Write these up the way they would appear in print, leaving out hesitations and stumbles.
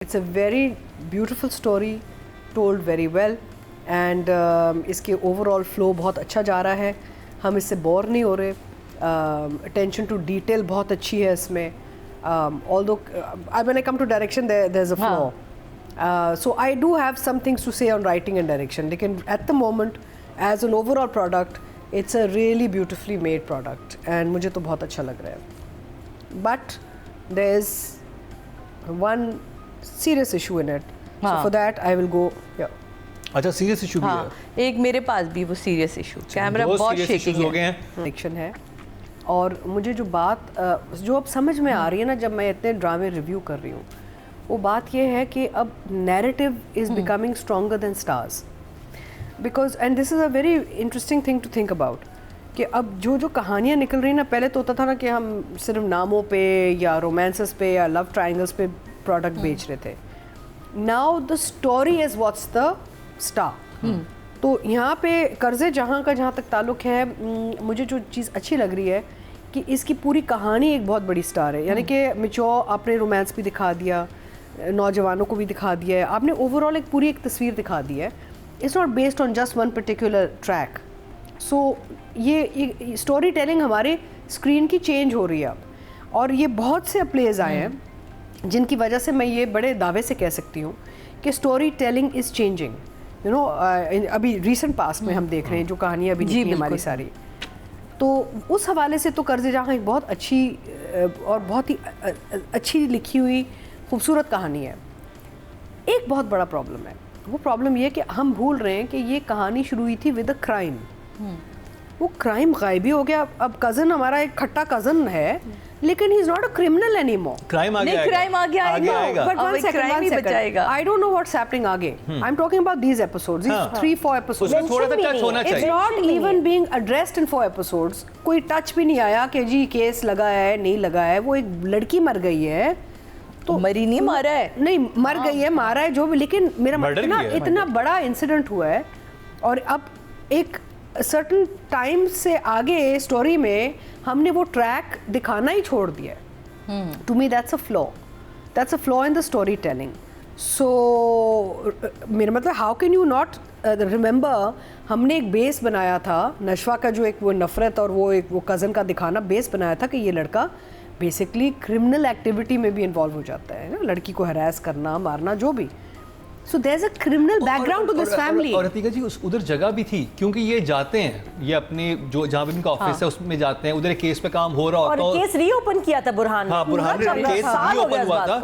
It's a very beautiful story, told very well, and इसके overall flow बहुत अच्छा जा रहा है. हम इससे बोर नहीं हो रहे. Attention to detail बहुत अच्छी है इसमें. Although when I come to direction, there's a flaw. So I do have some things to say on writing and direction. लेकिन at the moment, as an overall product, it's a really beautifully made product, and मुझे तो बहुत अच्छा लग रहा है. But there's one serious issue in it. So for that I will go. Yeah. अच्छा serious issue भी है. एक मेरे पास भी वो सीरियस इशू. कैमरा बहुत शेकिंग हो गए हैं. Direction है. और मुझे जो बात जो अब समझ में आ रही है ना, जब मैं इतने ड्रामे रिव्यू कर रही हूँ, वो बात ये है कि अब narrative is becoming stronger than stars. Because and this is a very interesting thing to think about कि अब जो कहानियाँ निकल रही हैं ना, पहले तो होता था ना कि हम सिर्फ नामों पे या रोमांसेस पे या लव ट्रायंगल्स पे प्रोडक्ट बेच रहे थे. Now the story is what's the star. तो यहाँ पे कर्ज़े जहाँ का जहाँ तक ताल्लुक़ है, मुझे जो चीज़ अच्छी लग रही है कि इसकी पूरी कहानी एक बहुत बड़ी स्टार है. यानी कि मैच्योर आपने रोमांस भी दिखा दिया, नौजवानों को भी दिखा दिया है, आपने ओवरऑल एक पूरी एक तस्वीर दिखा दी है. It's not based on just one particular track. So ये स्टोरी टेलिंग हमारे स्क्रीन की चेंज हो रही है अब. और ये बहुत से प्लेज आए हैं जिनकी वजह से मैं ये बड़े दावे से कह सकती हूँ कि story telling is changing. You know, अभी रिसेंट पास्ट में हम देख रहे हैं जो कहानियाँ अभी निकली हमारी सारी. तो उस हवाले से तो कर्ज़े जहाँ एक बहुत अच्छी और बहुत ही अच्छी लिखी हुई खूबसूरत कहानी है. एक बहुत बड़ा प्रॉब्लम है. वो प्रॉब्लम ये है कि हम भूल रहे हैं कि ये कहानी शुरू हुई थी विद अ क्राइम. वो क्राइम गायब ही हो गया. अब कज़न हमारा एक खट्टा कज़न है, लेकिन ही is not a criminal anymore. Crime आगे नहीं, क्राइम आगे आएगा. But one second. बचाएगा. I don't know what's happening आगे. I'm talking about these episodes, these 3-4 episodes. उसमें थोड़ा सा टच होना It's चाहिए. not even being addressed in 4 episodes. कोई टच भी नहीं आया कि जी केस लगा है नहीं लगा है. वो एक लड़की मर गई है तो मरी नहीं, मारा है. नहीं, मर गई है, मारा है जो भी, लेकिन मेरा मतलब ना इतना बड़ा इंसिडेंट हुआ है. और अब एक सर्टन टाइम से आगे स्टोरी में हमने वो ट्रैक दिखाना ही छोड़ दिया है. To me that's a flaw. That's a flaw in the storytelling. So मेरा मतलब how can you not remember, हमने एक बेस बनाया था नशवा का, जो एक वो नफ़रत और वो कज़न का दिखाना बेस बनाया था कि ये लड़का बेसिकली क्रिमिनल एक्टिविटी में भी इन्वॉल्व हो जाता है ना, लड़की को हरास करना, मारना, जो भी. So there's a criminal background to this family. और अतीका जी उधर जगह भी थी, क्योंकि ये जाते हैं, ये अपने जो जहाँ भी इनका ऑफिस है उसमें जाते हैं. उधर एक केस पे काम हो रहा होता है. और केस रीओपन किया था बुरहान ने. हाँ, बुरहान ने केस रीओपन हुआ था.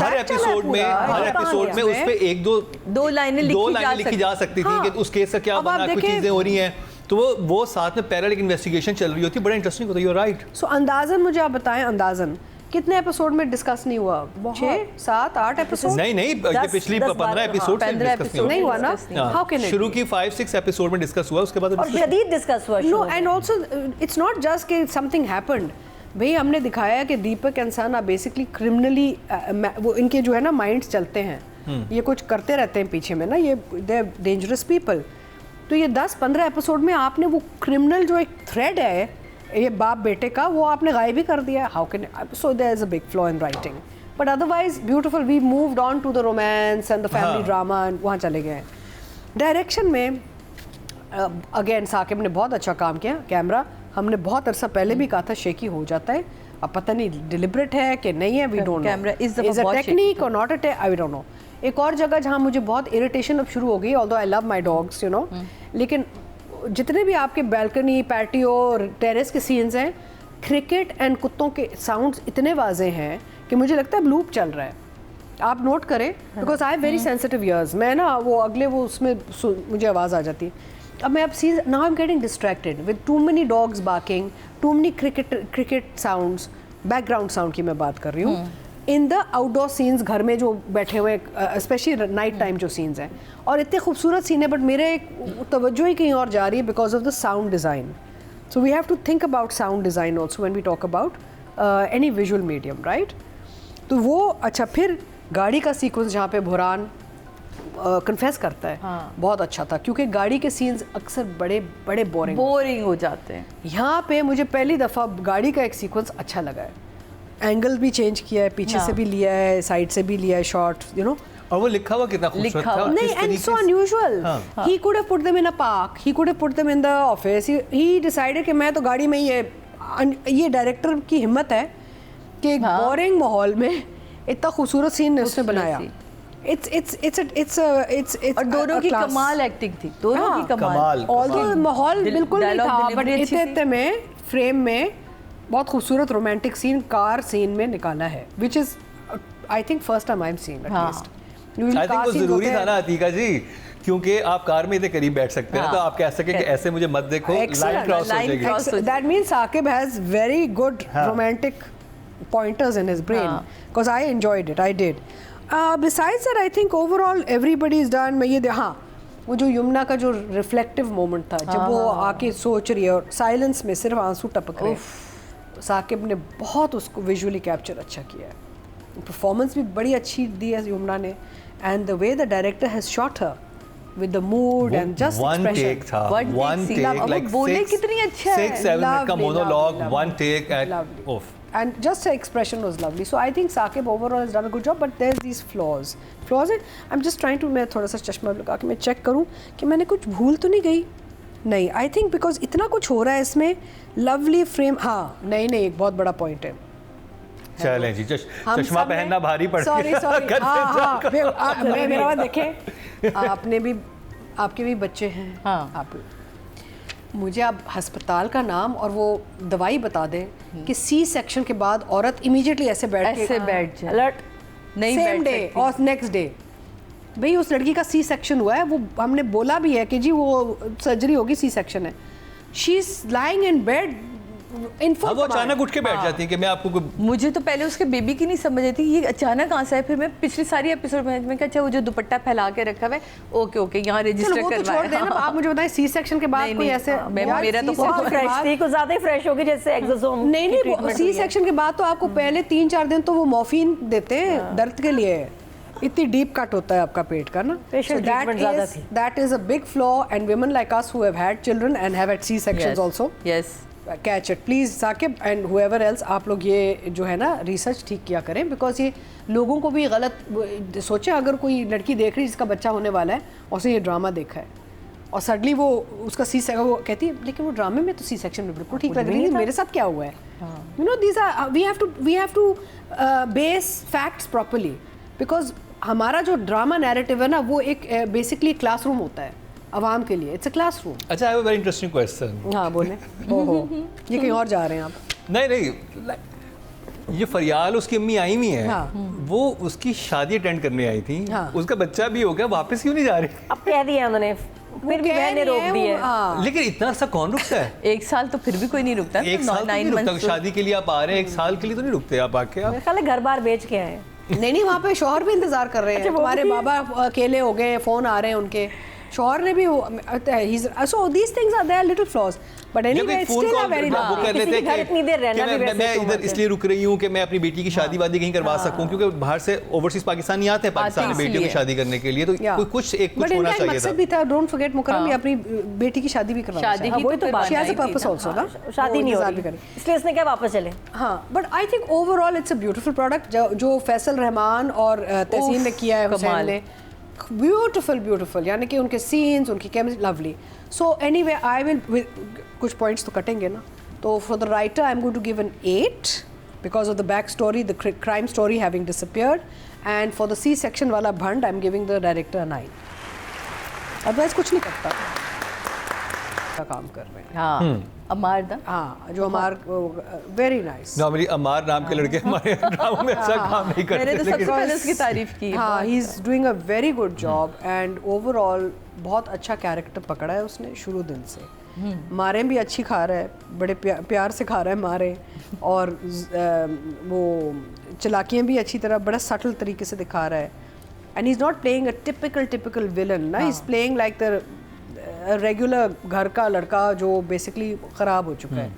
हर एपिसोड में उस पे एक दो लाइनें लिखी जा सकती थी कि उस केस का क्या बना, कुछ चीजें हो रही हैं, तो वो साथ में पैरेलल इन्वेस्टिगेशन चल रही होती है. बड़ा इंटरेस्टिंग होता है. You are right. सो अंदाजन मुझे आप बताएं, अंदाजन कितने एपिसोड में डिस्कस नहीं हुआ? 6, 7, 8 एपिसोड. नहीं, ये पिछली 15 एपिसोड से डिस्कस नहीं हुआ ना. How can it? शुरू की 5-6 एपिसोड में डिस्कस हुआ, उसके बाद और शदीद डिस्कस हुआ. No, and also it's not just कि समथिंग हैपेंड. भाई हमने दिखाया कि Deepak and Sana basically criminally, वो इनके जो है ना माइंड्स चलते हैं, ये कुछ करते रहते हैं पीछे में ना, ये दे आर डेंजरस पीपल. तो ये 10-15 एपिसोड में आपने वो क्रिमिनल जो एक थ्रेड है, ये बाप बेटे का, वो आपने गायब ही कर दिया. How can, so there is a big flaw in writing. But otherwise beautiful. We moved on to the romance and the family drama, वहाँ चले गए. डायरेक्शन में अगेन साकिब ने बहुत अच्छा काम किया. कैमरा हमने बहुत अरसा पहले भी कहा था शेकी हो जाता है. अब पता नहीं डिलिबरेट है कि नहीं है, we don't know. Camera is a technique और not a, I don't know. एक और जगह जहाँ मुझे बहुत इरिटेशन अब शुरू हो गई, although I love my dogs, you know, लेकिन जितने भी आपके बैल्कनी, पैटियो, टेरेस के सीन्स हैं, क्रिकेट एंड कुत्तों के साउंड्स इतने वाजे हैं कि मुझे लगता है लूप चल रहा है. आप नोट करें, because I have very sensitive years. मैं ना वो अगले वो उसमें मुझे आवाज़ आ जाती है. अब मैं अब sees now I am getting distracted with too many dogs barking, too many cricket sounds, background sound की मैं बात कर रही हूँ. इन द आउटडोर सीन्स, घर में जो बैठे हुए, स्पेशली नाइट टाइम जो सीन्स हैं, और इतने खूबसूरत सीन है, बट मेरे तवज्जो ही कहीं और जा रही है because of the sound design. So we have to think about sound design also when we talk about any visual medium, right. तो वो अच्छा, फिर गाड़ी का सीक्वेंस जहाँ पे बुरहान कन्फेस करता है, बहुत अच्छा था, क्योंकि गाड़ी के सीन्स अक्सर बड़े बोरिंग हो जाते हैं. यहाँ पे मुझे पहली दफ़ा गाड़ी का एक सीक्वेंस अच्छा लगा है. एंगल भी चेंज किया है, पीछे से भी लिया है, साइड से भी लिया है शॉट, यू नो। और वो लिखा हुआ कितना खूबसूरत था। नहीं, and so unusual, he could have put them in a park, he could have put them in the office, he decided कि मैं तो गाड़ी में ये डायरेक्टर की हिम्मत है कि एक बोरिंग माहौल में इतना खूबसूरत सीन उसने बनाया। और दोनों की कमाल एक्टिंग थी, दोनों की कमाल। ऑल्दो माहौल बिल्कुल नहीं था, बट इतने में फ्रेम में बहुत खूबसूरत रोमांटिक सीन कार सीन में निकाला है, which is I think first time I am seeing at least. I think वो जरूरी था ना अतीका जी, क्योंकि आप कार में इतने करीब बैठ सकते हैं, तो आप कह सके कि ऐसे मुझे मत देखो, लाइन क्रॉस हो जाएगी। That means Sakib has very good romantic pointers in his brain, because I enjoyed it, I did. Besides that, I think overall everybody is done. मैं ये हाँ, वो जो यमुना का जो रिफ्लेक्टिव मोमेंट था, जब वो आके सोच रही है और साइलेंस में सिर्फ आंसू टपक रहे हैं, साकिब ने बहुत उसको विजुअली कैप्चर अच्छा किया है। परफॉर्मेंस भी बड़ी अच्छी दी है यमुना ने, and the way the director has shot her with the mood and just one take था, one take like बोले कितनी अच्छा है, 6-7 मिनट का monologue, one take at off. And just her expression was lovely. So I think Saqib overall has done a good job, but there's these flaws. I'm just trying to, मैं थोड़ा सा चश्मा लगा के मैं चेक करूँ कि मैंने कुछ भूल तो नहीं गई। नहीं, I think because इतना कुछ हो रहा है इसमें, lovely frame, हाँ, नहीं एक बहुत बड़ा point है। चलें जी, चश्मा पहनना भारी पड़ गया। सॉरी, हाँ, मेरा बात देखें, आपने भी, आपके भी बच्चे हैं, आप मुझे आप अस्पताल का नाम और वो दवाई बता दें कि सी सेक्शन के बाद औरत इमीडिएटली ऐसे बैठ जाए, अलर्ट, नहीं सेम डे और नेक्स्ट डे, भाई उस लड़की का सी सेक्शन हुआ है, वो हमने बोला भी है कि जी वो सर्जरी होगी, सी सेक्शन है, she is lying in bed in full. वो अचानक उठ के बैठ जाती है कि मैं आपको मुझे तो पहले उसके बेबी की नहीं समझ आई थी, ये अचानक कहाँ से है। फिर मैं पिछली सारी एपिसोड में क्या, अच्छा वो जो दुपट्टा फैला के रखा हुआ है, ओके यहाँ रजिस्टर करवाया। आप मुझे बताएं सी सेक्शन के बाद कोई ऐसे, मेरा तो बहुत फ्रेश थी, कुछ ज्यादा ही फ्रेश होगी जैसे एक्सोसोम। नहीं, सी सेक्शन के बाद तो आपको पहले 3-4 दिन तो वो मॉर्फिन देते हैं दर्द के लिए, इतनी डीप कट होता है आपका पेट का ना। That is a big flaw, and women like us who have had children and have had C-sections also. Yes. Catch it please Sakib and whoever else, आप लोग ये जो है ना रिसर्च ठीक किया करें, बिकॉज ये लोगों को भी गलत सोचे। अगर कोई लड़की देख रही है जिसका बच्चा होने वाला है और उसने ये ड्रामा देखा है और सडनली वो उसका वो कहती है लेकिन वो ड्रामे में तो सी सेक्शन में बिल्कुल ठीक लग रही है, मेरे साथ क्या हुआ है, you know, these are we have to base facts properly, because हमारा जो ड्रामा नैरेटिव है ना वो एक बेसिकली क्लासरूम होता है आवाम के लिए, इट्स अ क्लासरूम। अच्छा, I have a very interesting question. हाँ बोले। ओहो, ये कहीं और जा रहे हैं आप? नहीं, ये फरियाल उसकी अम्मी आई हुई है, वो उसकी शादी अटेंड करने आई थी, उसका बच्चा भी हो गया, वापस क्यों नहीं जा रही? अब कह दिया उन्होंने, फिर भी मैंने रोक दिया। लेकिन इतना सा कौन रुकता है? 1 साल तो फिर भी कोई नहीं रुकता। 1 साल नहीं रुकता, शादी के लिए आप आ रहे हैं, 1 साल के लिए तो नहीं रुकते आप आके। आप मेरे ख्याल है घर बार बेच के आए। नहीं, वहाँ पे शौहर भी इंतजार कर रहे हैं, तुम्हारे बाबा अकेले हो गए, फोन आ रहे हैं उनके, शौहर ने भी, so these things are there little flaws, but anyway it's still a very वो कर लेते हैं इतनी देर रहना भी वैसे मैं इधर इसलिए रुक रही हूँ कि मैं अपनी बेटी की शादी वादी कहीं करवा सकूं, क्योंकि बाहर से ओवरसीज पाकिस्तानी आते हैं पाकिस्तानी बेटियों की शादी करने के लिए, तो कुछ होना चाहिए था। भी था, डोंट फॉरगेट मुकरम, ये अपनी बेटी की शादी भी करवा, शादी की वही तो बात है, पर्पस आल्सो ना, शादी नहीं हो रही इसलिए इसने क्या वापस चले। हाँ, but I think overall it's a beautiful product जो फैसल रहमान और तहसीन ने किया है, हुसैन ने, ब्यूटीफुल, यानी कि उनके सीन्स, उनकी chemistry lovely. So anyway I will, कुछ पॉइंट्स तो कटेंगे ना, तो for the writer I am going to give an 8 because of the back story, the crime story having disappeared, and for the C section वाला भंड I am giving the director 9। Otherwise कुछ नहीं करता का काम कर रहे हैं। हाँ, अमार दा, हाँ, जो अमार, वेरी नाइस। नॉर्मली अमार नाम के लड़के हमारे ड्रामा में अच्छा काम नहीं करते। मैंने तो सबसे पहले उसकी तारीफ की। हाँ, he is doing a very good job, and overall बहुत अच्छा कैरेक्टर पकड़ा है उसने शुरू दिन से। मारे भी अच्छी खा रहा है, बड़े प्यार से खा रहा है मारे, और वो चलाकियाँ भी अच्छी तरह, बड़ा सटल तरीके से दिखा रहा है, and he is not playing a typical villain ना, he is playing like the regular घर का लड़का जो बेसिकली ख़राब हो चुका है,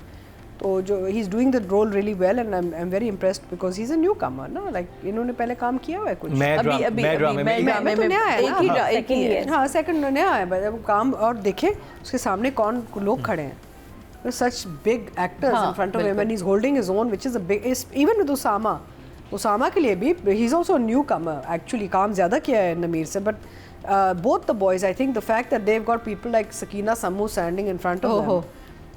तो जो he is doing the role really well, and I am very impressed because he is a newcomer ना, लाइक इन्होंने पहले काम किया हुआ है कुछ, अभी तो नया है ना, एक ही है, हाँ सेकंड नया है काम, और देखें उसके सामने कौन लोग खड़े हैं, such big actors in front of him and he's holding his own, which is a big, even with Usama के लिए भी he's also a newcomer actually, काम ज़्यादा किया है नमीर से, but both the boys, I think the fact that they've got people like Sakina Sammu standing in front of them,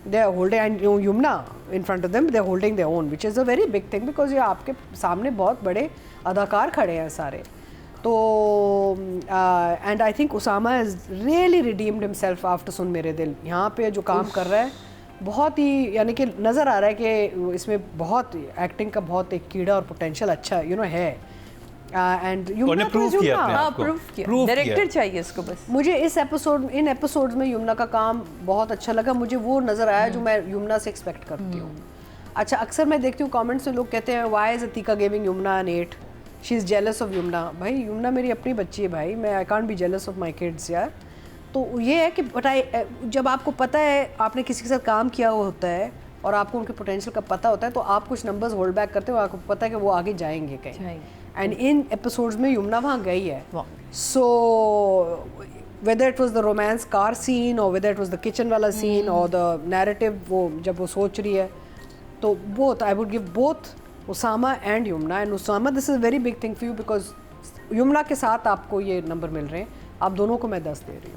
they're holding, and Yumna in front of them, they're holding their own, which is a very big thing because ये आपके सामने बहुत बड़े अदाकार खड़े हैं सारे, तो and I think Usama has really redeemed himself after सुन मेरे दिल, यहाँ पे जो काम कर रहा है बहुत ही, यानी कि नज़र आ रहा है कि इसमें बहुत एक्टिंग का बहुत एक कीड़ा और पोटेंशियल अच्छा है एंड युमना प्रूव किया, डायरेक्टर चाहिए इसको बस। मुझे इन एपिसोड्स में युमना का काम बहुत अच्छा लगा, मुझे वो नज़र आया जो मैं युमना से एक्सपेक्ट करती हूँ। अच्छा, अक्सर मैं देखती हूँ कमेंट्स में लोग कहते हैं why is Atiqa giving Yumna an 8, she is jealous of Yumna. भाई युमना मेरी अपनी बच्ची है भाई, मैं I can't be jealous of my kids यार। तो ये है कि जब आपको पता है, आपने किसी के साथ काम किया हुआ होता है और आपको उनके पोटेंशियल का पता होता है, तो आप कुछ नंबर्स होल्ड बैक करते हो, आपको पता है कि वो आगे जाएंगे कहीं, एंड इन एपिसोड्स में युमना वहाँ गई है। सो whether it was the romance car scene or whether it was the kitchen वाला scene or the narrative, वो जब वो सोच रही है, तो both I would give both Usama and Yumna, and Usama this is a very big thing for you because Yumna के साथ आपको ये नंबर मिल रहे हैं, आप दोनों को मैं 10 दे रही हूँ।